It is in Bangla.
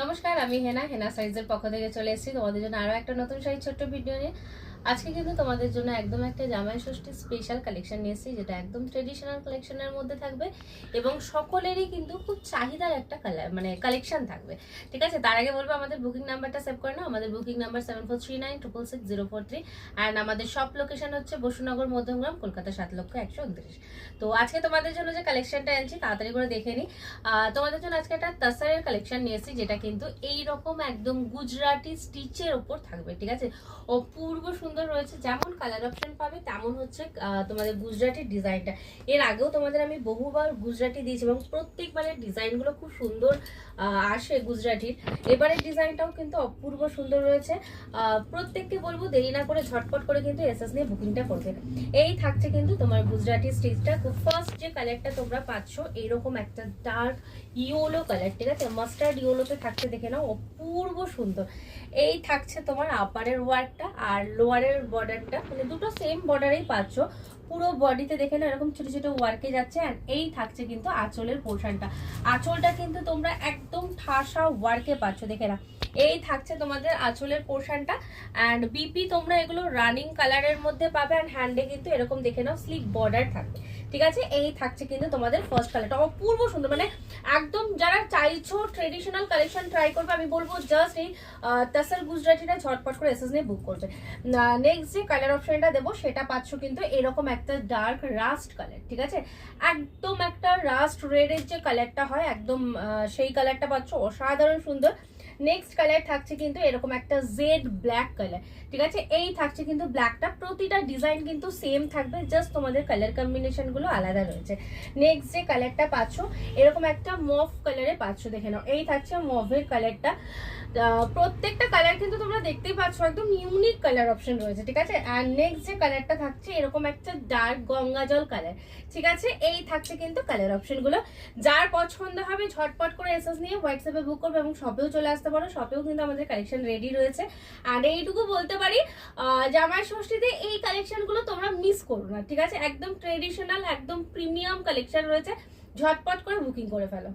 নমস্কার, আমি হেনা হেনা সাইজের পক্ষ থেকে চলে এসেছি তোমাদের জন্য আরো একটা নতুন শাড়ির ছোট্ট ভিডিও নিয়ে। আজকে কিন্তু তোমাদের জন্য একদম একটা জামাই ষষ্ঠী স্পেশাল কালেকশন নিয়ে এসেছি, যেটা একদম ট্রেডিশনাল কালেকশনের মধ্যে থাকবে এবং সকলেরই কিন্তু খুব চাহিদার একটা কালেকশন থাকবে। ঠিক আছে, তার আগে বলবো আমাদের বুকিং নাম্বারটা সেভ করে নাও। আমাদের বুকিং নাম্বার 7439666043 অ্যান্ড আমাদের শপ লোকেশন হচ্ছে বসুনগর মধ্যমগ্রাম, কলকাতা 7,129,000। তো আজকে তোমাদের জন্য যে কালেকশনটা আনছি তাড়াতাড়ি করে দেখে নিই। তোমাদের জন্য আজকে একটা তাসারের কালেকশন নিয়ে এসেছি, যেটা কিন্তু এইরকম একদম গুজরাটি স্টিচের ওপর থাকবে। ঠিক আছে, অপূর্ব সুন্দর রয়েছে, যেমন কালার অপশন পাবে তেমন হচ্ছে তোমাদের গুজরাটির ডিজাইনটা। এর আগেও তোমাদের আমি বহুবার গুজরাটি দিয়েছি এবং প্রত্যেকবারের ডিজাইনগুলো খুব সুন্দর আসে গুজরাটির। এবারের ডিজাইনটাও কিন্তু অপূর্ব সুন্দর রয়েছে। প্রত্যেককে বলবো দেরি না করে ঝটপট করে কিন্তু এসএস নিয়ে বুকিংটা করবে। এই থাকছে কিন্তু তোমার গুজরাটি স্টিচটা। ফার্স্ট যে কালারটা তোমরা পাচ্ছ এরকম একটা ডার্ক ইয়েলো কালার, ঠিক আছে, মাস্টার্ড ইয়েলোতে থাকছে, দেখে নাও অপূর্ব সুন্দর। এই থাকছে তোমার আপারের ওয়ার্কটা আর লোয়ারের বর্ডারটা, মানে দুটো সেম বর্ডারেই পাচ্ছ। পুরো বডিতে দেখে না এরকম ছোট ছোট ওয়ার্কে যাচ্ছে। আর এই থাকছে কিন্তু আঁচলের পোর্শনটা। আঁচলটা কিন্তু তোমরা একদম ঠাসা ওয়ার্কে পাচ্ছ, দেখে না। এই থাকছে তোমাদের আঁচলের পোর্শনটা। অ্যান্ড বিপি তোমরা এগুলো রানিং কালারের মধ্যে পাবে। অ্যান্ড হ্যান্ডে কিন্তু এরকম দেখে নাও স্লিপ বর্ডার থাকবে। ঠিক আছে, এই থাকছে কিন্তু তোমাদের ফার্স্ট কালারটা, অপূর্ব সুন্দর। মানে একদম যারা চাইছো ট্রেডিশনাল কালেকশন ট্রাই করবে, আমি বলবো জাস্ট এই তাসার গুজরাটিটা ঝটপট করে এসএস নিয়ে বুক করবে। নেক্সট যে কালার অপশনটা দেবো সেটা পাচ্ছ কিন্তু এরকম একটা ডার্ক রাস্ট কালার। ঠিক আছে, একদম একটা রাস্ট রেডের যে কালারটা হয় একদম সেই কালারটা পাচ্ছ, অসাধারণ সুন্দর। নেক্সট কালার থাকছে কিন্তু এরকম একটা জেড ব্ল্যাক কালার। ঠিক আছে, এই থাকছে কিন্তু ব্ল্যাকটা। প্রতিটা ডিজাইন কিন্তু সেম থাকবে, জাস্ট তোমাদের কালার কম্বিনেশন গুলো আলাদা রয়েছে। নেক্সট যে কালারটা পাচ্ছ এরকম একটা মভ কালারে পাচ্ছ, দেখে নাও। এই থাকছে মভের কালারটা। প্রত্যেকটা কালার কিন্তু তোমরা দেখতেই পাচ্ছ একদম ইউনিক কালার অপশন রয়েছে। ঠিক আছে, আর নেক্সট যে কালারটা থাকছে এরকম একটা ডার্ক গঙ্গা জল কালার। ঠিক আছে, এই থাকছে কিন্তু কালার অপশন গুলো। যার পছন্দ হবে ঝটপট করে এসএস নিয়ে হোয়াটসঅ্যাপে বুক করবে এবং শপেও চলে আসতে পারো। শপেও কিন্তু আমাদের কালেকশন রেডি রয়েছে। আর এইটুকু বলতে পারি, জামাই ষষ্ঠীতে এই কালেকশন গুলো তোমরা মিস করো না। ঠিক আছে, একদম ট্রেডিশনাল একদম প্রিমিয়াম কালেকশন রয়েছে, ঝটপট করে বুকিং করে ফেলো।